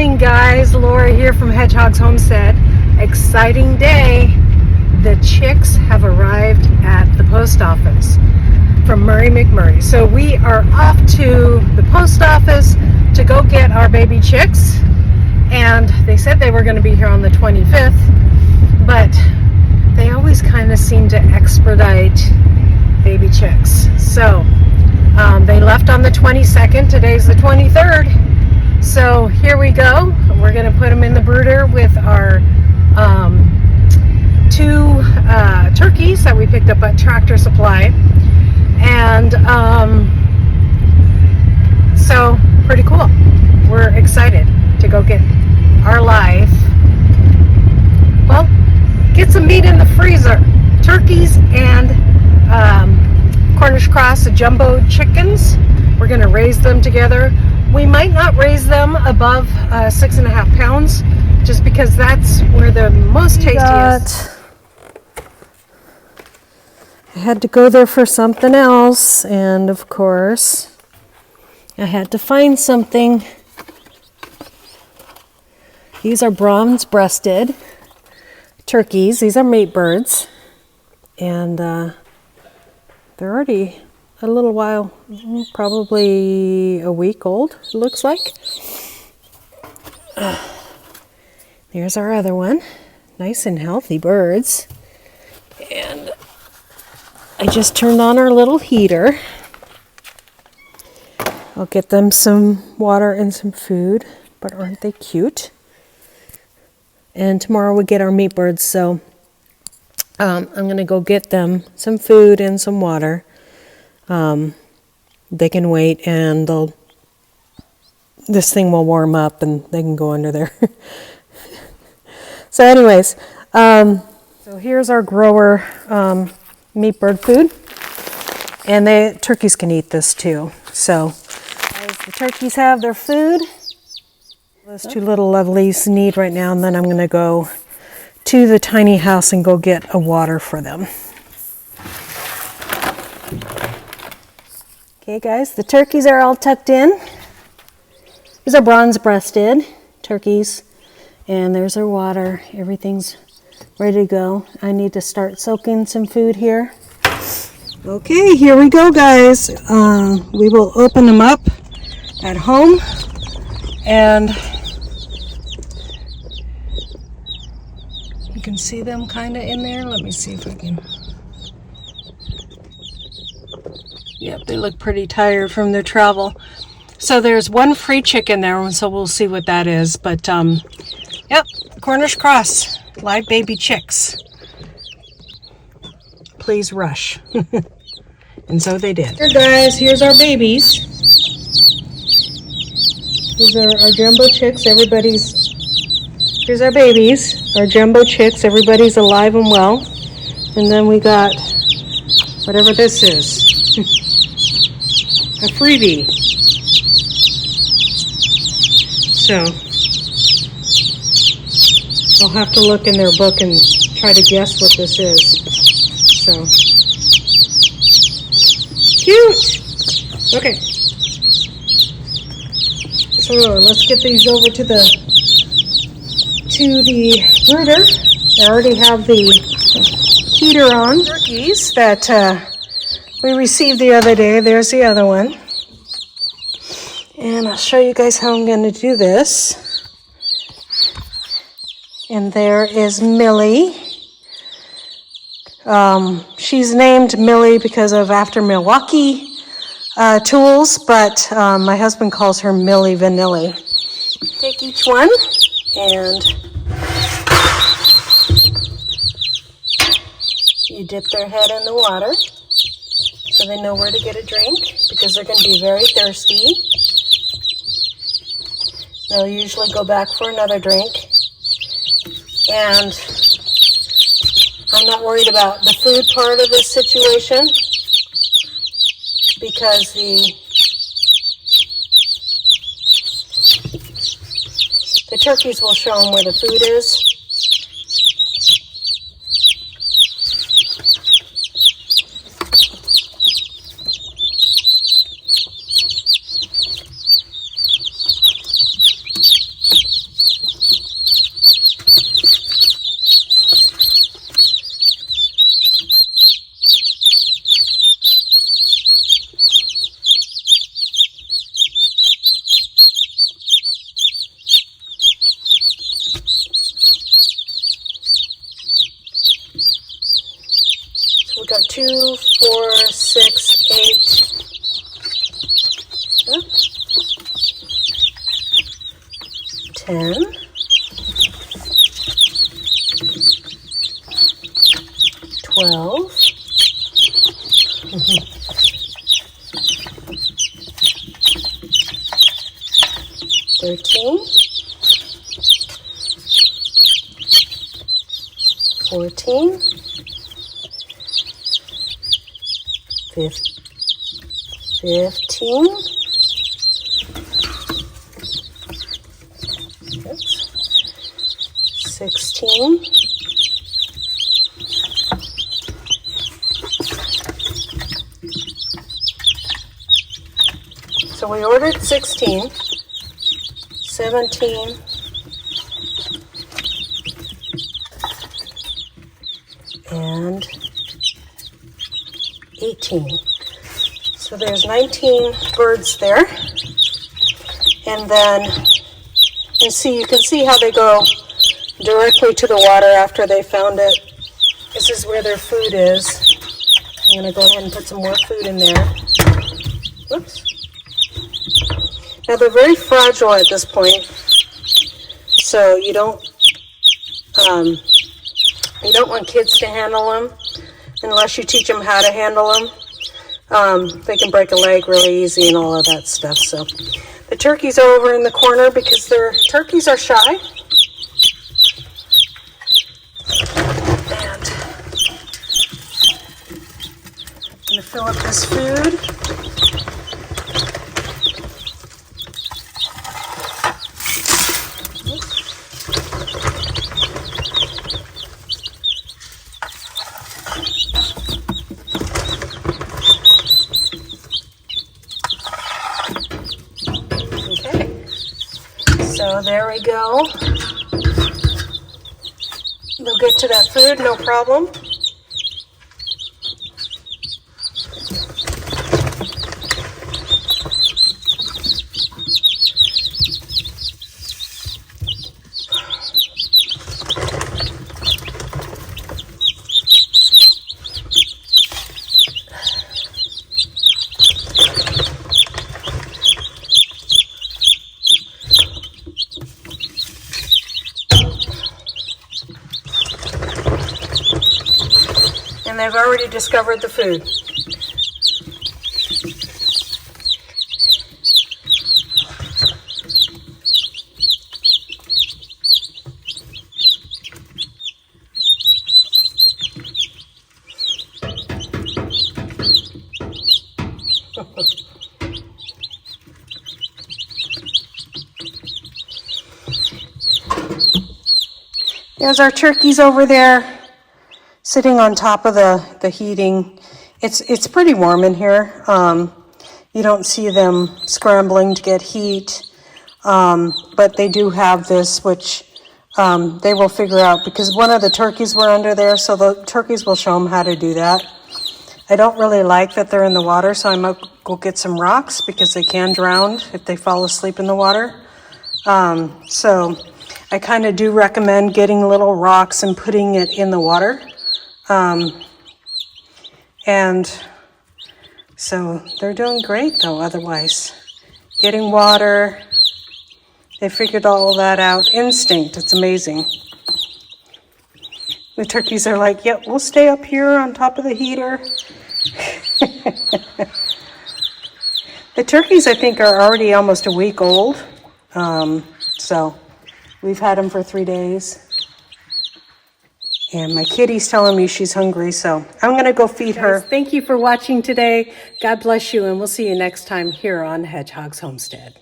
morning, guys. Laura here from Hedgehog's Homestead. Exciting day. The chicks have arrived at the post office from Murray McMurray. So we are off to the post office to go get our baby chicks. And they said they were going to be here on the 25th, but they always kind of seem to expedite baby chicks. So they left on the 22nd. Today's the 23rd. So here we go. We're going to put them in the brooder with our two turkeys that we picked up at Tractor Supply. And so pretty cool. We're excited to go get our live. Well, get some meat in the freezer. Turkeys and Cornish cross jumbo chickens. We're going to raise them together. We might not raise them above 6.5 pounds, just because that's where the most tasty is. I had to go there for something else, and of course, I had to find something. These are bronze-breasted turkeys. These are mate birds, and they're already a little while, probably a week old, it looks like. There's our other one. Nice and healthy birds. And I just turned on our little heater. I'll get them some water and some food, but aren't they cute? And tomorrow we get our meat birds, so I'm going to go get them some food and some water. They can wait, and this thing will warm up and they can go under there. So anyways, so here's our grower meat bird food, and turkeys can eat this too. So the turkeys have their food. Those two little lovelies need right now, and then I'm going to go to the tiny house and go get a water for them. Okay guys, the turkeys are all tucked in. These are bronze-breasted turkeys, and there's our water. Everything's ready to go. I need to start soaking some food here. Okay, here we go, guys. We will open them up at home, and you can see them kind of in there. Let me see if I can. Yep, they look pretty tired from their travel. So there's one free chicken there, so we'll see what that is. But, yep, Cornish cross, live baby chicks. Please rush. And so they did. Here, guys, here's our babies. These are our jumbo chicks. Here's our babies, our jumbo chicks. Everybody's alive and well. And then we got whatever this is. A freebie. So I'll have to look in their book and try to guess what this is. So cute. Okay. So let's get these over to the brooder. I already have the heater on. Turkeys that we received the other day. There's the other one. And I'll show you guys how I'm going to do this. And there is Millie. She's named Millie because of after Milwaukee tools, but my husband calls her Millie Vanilli. Take each one and you dip their head in the water, so they know where to get a drink, because they're going to be very thirsty. They'll usually go back for another drink. And I'm not worried about the food part of this situation, because the turkeys will show them where the food is. got 2, 4, 6, 8, 10, 12, 13, 14, 15, 16, 16, 17, and 18. So there's 19 birds there. And then you can see how they go directly to the water after they found it. This is where their food is. I'm going to go ahead and put some more food in there. Whoops. Now they're very fragile at this point, so you don't want kids to handle them unless you teach them how to handle them. They can break a leg really easy and all of that stuff. So the turkeys are over in the corner because turkeys are shy. And I'm going to fill up this food. So there we go. They'll get to that food, no problem. And they've already discovered the food. There's our turkeys over there, sitting on top of the heating. It's pretty warm in here. You don't see them scrambling to get heat, but they do have this, which they will figure out, because one of the turkeys were under there, so the turkeys will show them how to do that. I don't really like that they're in the water, so I might go get some rocks because they can drown if they fall asleep in the water. So I kind of do recommend getting little rocks and putting it in the water. And so they're doing great though otherwise. Getting water, they figured all that out. Instinct, it's amazing. The turkeys are like, yep, we'll stay up here on top of the heater. The turkeys, I think, are already almost a week old. So we've had them for 3 days. And my kitty's telling me she's hungry, so I'm going to go feed her. Thank you for watching today. God bless you, and we'll see you next time here on Hedgehog's Homestead.